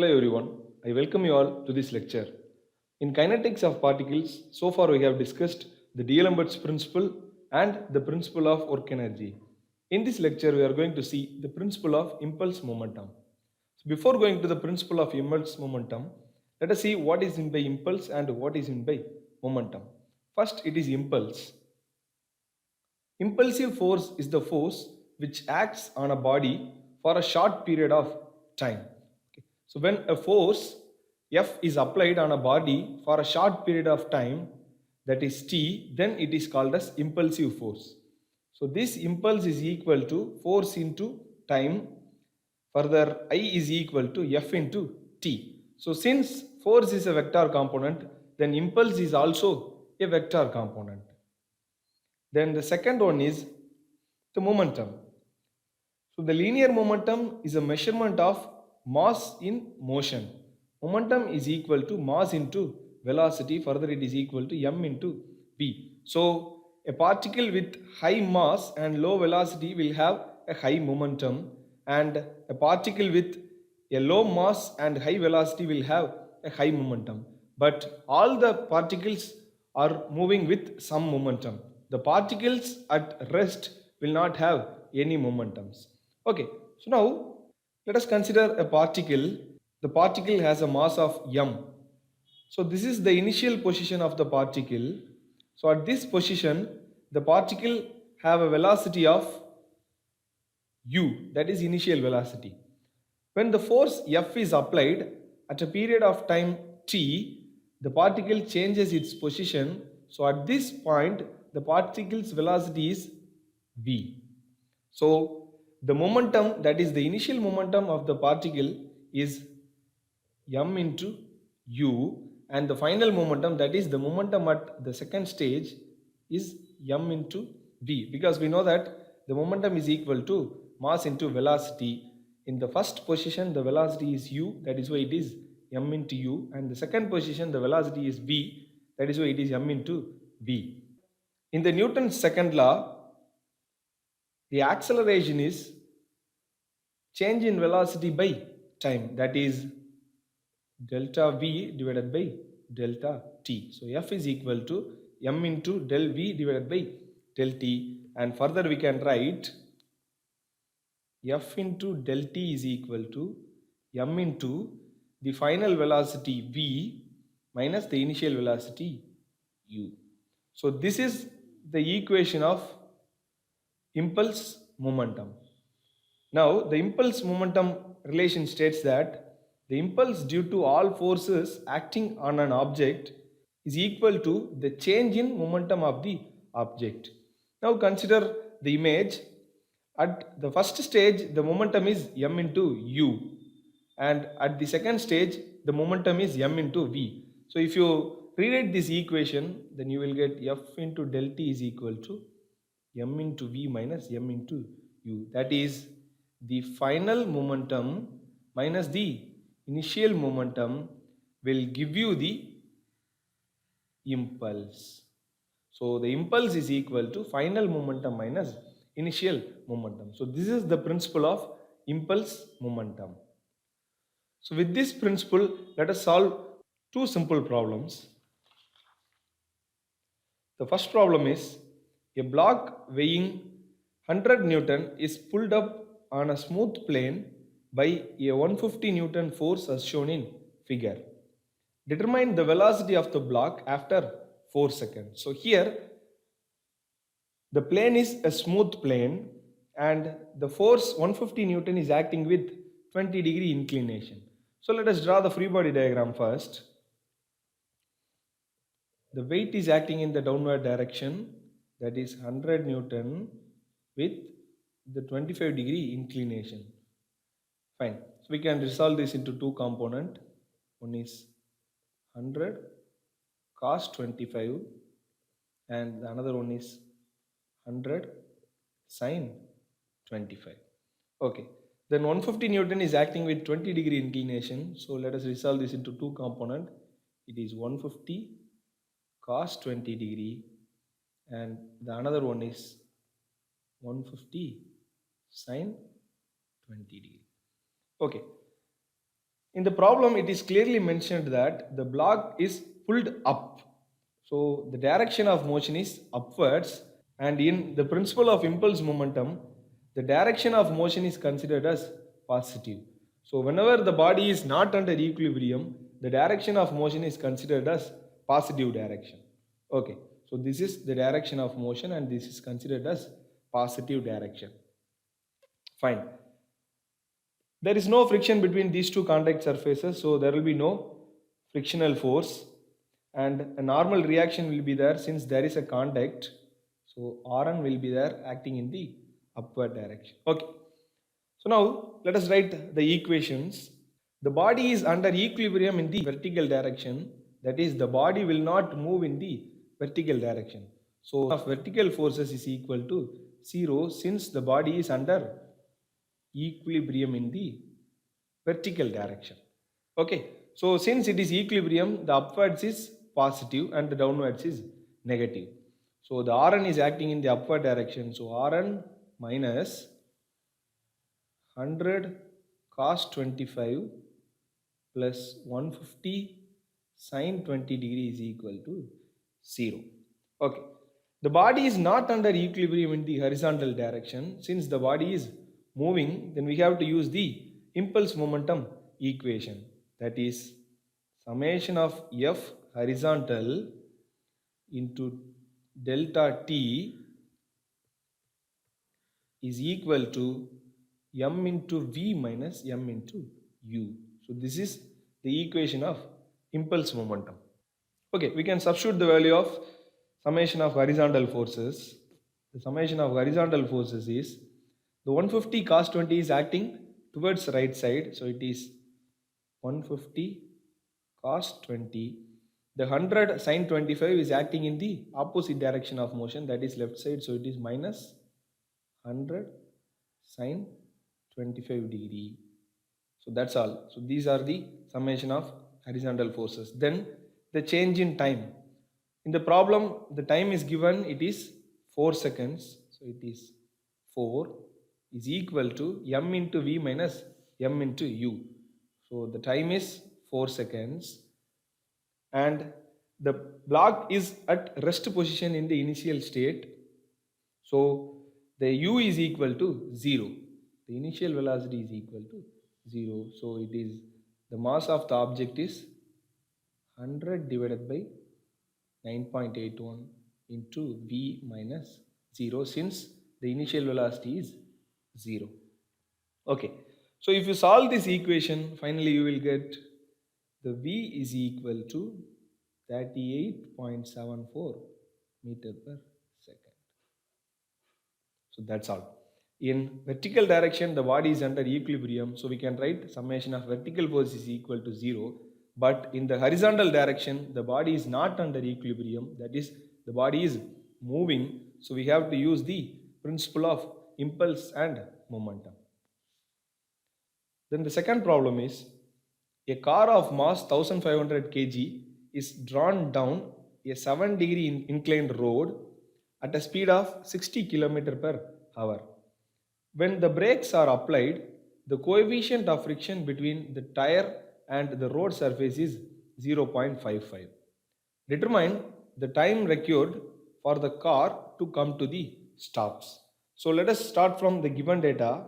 Hello everyone, I welcome you all to this lecture. In kinetics of particles, so far we have discussed the D'Alembert's principle and the principle of work energy. In this lecture, we are going to see the principle of impulse momentum. So before going to the principle of impulse momentum, let us see what is meant by impulse and what is meant by momentum. First, it is impulse. Impulsive force is the force which acts on a body for a short period of time. Okay. So, when a force F is applied on a body for a short period of time, that is T, then it is called as impulsive force. So, this impulse is equal to force into time. Further, I is equal to F into T. So, since force is a vector component, then impulse is also a vector component. Then the second one is the momentum. So the linear momentum is a measurement of mass in motion. Momentum is equal to mass into velocity. Further, it is equal to m into v. So a particle with high mass and low velocity will have a high momentum, and a particle with a low mass and high velocity will have a high momentum. But all the particles are moving with some momentum. The particles at rest will not have any momentums. Okay, so now let us consider a particle. The particle has a mass of m. So this is the initial position of the particle. So at this position, the particle have a velocity of u, that is initial velocity. When the force F is applied at a period of time t, the particle changes its position. So at this point, the particle's velocity is v. So the momentum, that is the initial momentum of the particle, is m into u, and the final momentum, that is the momentum at the second stage, is m into v, because we know that the momentum is equal to mass into velocity. In the first position the velocity is u, that is why it is m into u, and the second position the velocity is v, that is why it is m into v. In the Newton's second law, the acceleration is change in velocity by time, that is delta v divided by delta t. So F is equal to m into del v divided by del t, and further we can write F into del t is equal to m into the final velocity v minus the initial velocity u. So this is the equation of impulse momentum. Now, the impulse momentum relation states that the impulse due to all forces acting on an object is equal to the change in momentum of the object. Now, consider the image. At the first stage, the momentum is m into u, and at the second stage, the momentum is m into v. So, if you rewrite this equation, then you will get F into del t is equal to m into v minus m into u. That is the final momentum minus the initial momentum will give you the impulse. So the impulse is equal to final momentum minus initial momentum. So this is the principle of impulse momentum. So with this principle, let us solve two simple problems. The first problem is a block weighing 100 Newton is pulled up on a smooth plane by a 150 Newton force as shown in figure. Determine the velocity of the block after 4 seconds. So here the plane is a smooth plane and the force 150 Newton is acting with 20-degree inclination. So let us draw the free body diagram first. The weight is acting in the downward direction, that is 100 Newton with the 25-degree inclination. Fine. So we can resolve this into two component. One is 100 cos 25 and the another one is 100 sin 25. Okay. Then 150 Newton is acting with 20-degree inclination. So let us resolve this into two component. It is 150 cos 20 degree and the another one is 150 sin 20 degree. Okay. In the problem, it is clearly mentioned that the block is pulled up. So the direction of motion is upwards, and in the principle of impulse momentum, the direction of motion is considered as positive. So whenever the body is not under equilibrium, the direction of motion is considered as positive direction. Okay, so this is the direction of motion and this is considered as positive direction. Fine. There is no friction between these two contact surfaces, so there will be no frictional force, and a normal reaction will be there since there is a contact. So Rn will be there acting in the upward direction. Okay. So now let us write the equations. The body is under equilibrium in the vertical direction. That is, the body will not move in the vertical direction. So of vertical forces is equal to 0 since the body is under equilibrium in the vertical direction. Okay, so since it is equilibrium, the upwards is positive and the downwards is negative. So the Rn is acting in the upward direction. So Rn minus 100 cos 25 plus 150 sin 20 degree is equal to 0. Okay. The body is not under equilibrium in the horizontal direction. Since the body is moving, then we have to use the impulse momentum equation. That is summation of F horizontal into delta T is equal to m into v minus m into u. So this is the equation of impulse momentum. Okay, we can substitute the value of summation of horizontal forces. The summation of horizontal forces is the 150 cos 20 is acting towards the right side. So it is 150 cos 20. The 100 sin 25 is acting in the opposite direction of motion, that is left side. So it is minus 100 sin 25 degree. So that's all. So these are the summation of horizontal forces. Then the change in time. In the problem, the time is given, it is 4 seconds. So it is 4 is equal to m into v minus m into u. So the time is 4 seconds and the block is at rest position in the initial state. So the u is equal to 0. The initial velocity is equal to 0. So it is the mass of the object is 100 divided by 9.81 into v minus 0 since the initial velocity is 0. Okay. So if you solve this equation, finally you will get the v is equal to 38.74 meter per second. So that's all. In vertical direction, the body is under equilibrium. So we can write summation of vertical force is equal to 0. But in the horizontal direction, the body is not under equilibrium. That is, the body is moving. So we have to use the principle of impulse and momentum. Then the second problem is a car of mass 1500 kg is drawn down a 7-degree inclined road at a speed of 60 km per hour. When the brakes are applied, the coefficient of friction between the tire and the road surface is 0.55. Determine the time required for the car to come to the stops. So let us start from the given data.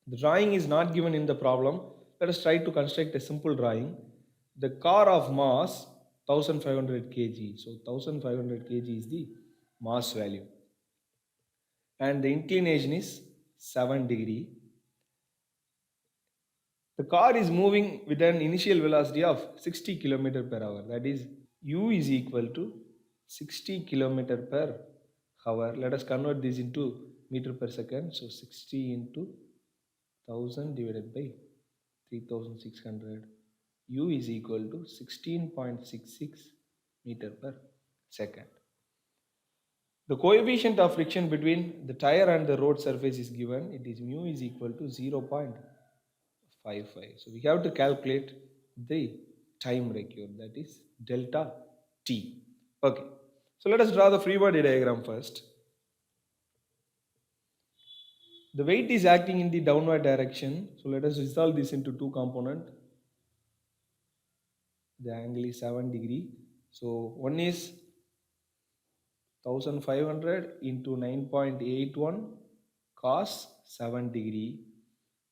The drawing is not given in the problem. Let us try to construct a simple drawing. The car of mass 1500 kg. So 1500 kg is the mass value. And the inclination is 7 degree. The car is moving with an initial velocity of 60 km per hour. That is, u is equal to 60 km per hour. Let us convert this into meter per second. So 60 into 1000 divided by 3600. U is equal to 16.66 meter per second. The coefficient of friction between the tire and the road surface is given. It is mu is equal to 0.55. So we have to calculate the time required, that is delta t. Okay. So let us draw the free body diagram first. The weight is acting in the downward direction. So let us resolve this into two component. The angle is 7 degree. So one is 1500 into 9.81 cos 7 degree,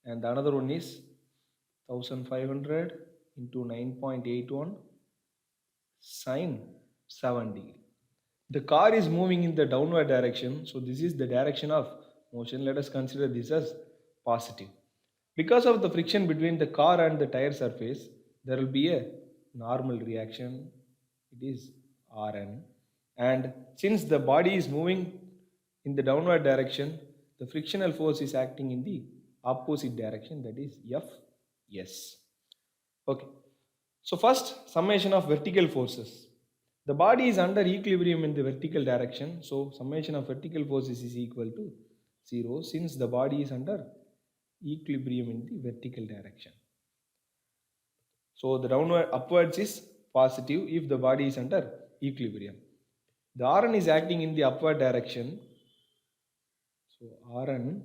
and the another one is 1500 into 9.81 sine 7 degree. The car is moving in the downward direction, so this is the direction of motion. Let us consider this as positive. Because of the friction between the car and the tire surface, there will be a normal reaction. It is Rn. And since the body is moving in the downward direction, the frictional force is acting in the opposite direction, that is Fs. Okay. So first, summation of vertical forces. The body is under equilibrium in the vertical direction, so summation of vertical forces is equal to 0 since the body is under equilibrium in the vertical direction. So the upwards is positive if the body is under equilibrium. The Rn is acting in the upward direction, so Rn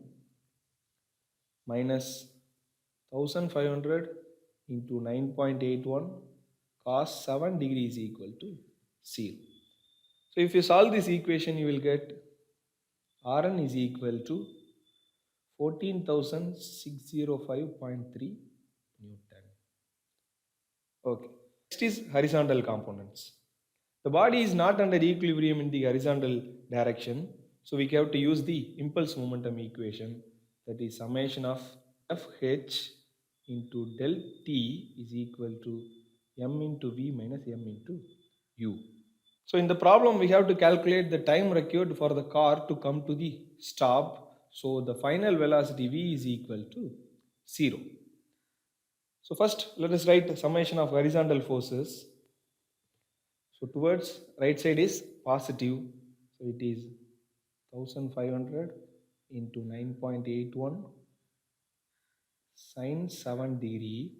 minus 1500 into 9.81 cos 7 degree is equal to 0. So if you solve this equation, you will get Rn is equal to 14,605.3 Newton. Okay. Next is horizontal components. The body is not under equilibrium in the horizontal direction, so we have to use the impulse momentum equation, that is summation of Fh into del T is equal to m into v minus m into u. So in the problem, we have to calculate the time required for the car to come to the stop. So the final velocity v is equal to 0. So first, let us write summation of horizontal forces. So towards right side is positive. So it is 1500 into 9.81 sine 7 degree.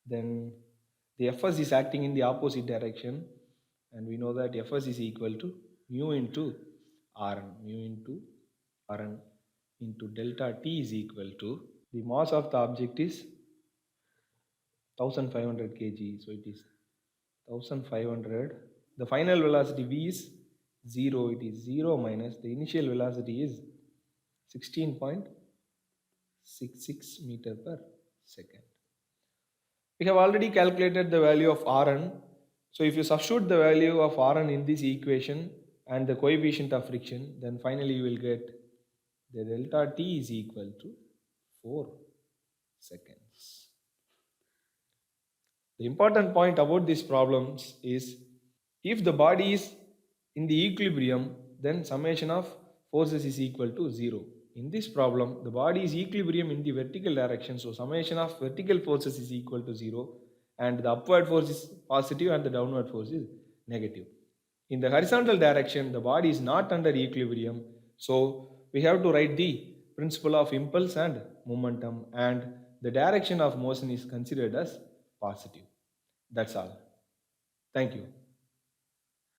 Then the Fs is acting in the opposite direction, and we know that Fs is equal to mu into Rn. Mu into Rn into delta T is equal to the mass of the object is 1500 kg. So it is 1500. The final velocity v is 0. It is 0 minus the initial velocity is 16.66 meter per second. We have already calculated the value of Rn. So if you substitute the value of Rn in this equation and the coefficient of friction, then finally you will get the delta T is equal to 4 seconds. The important point about these problems is if the body is in the equilibrium, then summation of forces is equal to 0. In this problem, the body is equilibrium in the vertical direction, so summation of vertical forces is equal to 0, and the upward force is positive and the downward force is negative. In the horizontal direction, the body is not under equilibrium, so we have to write the principle of impulse and momentum, and the direction of motion is considered as positive. That's all. Thank you.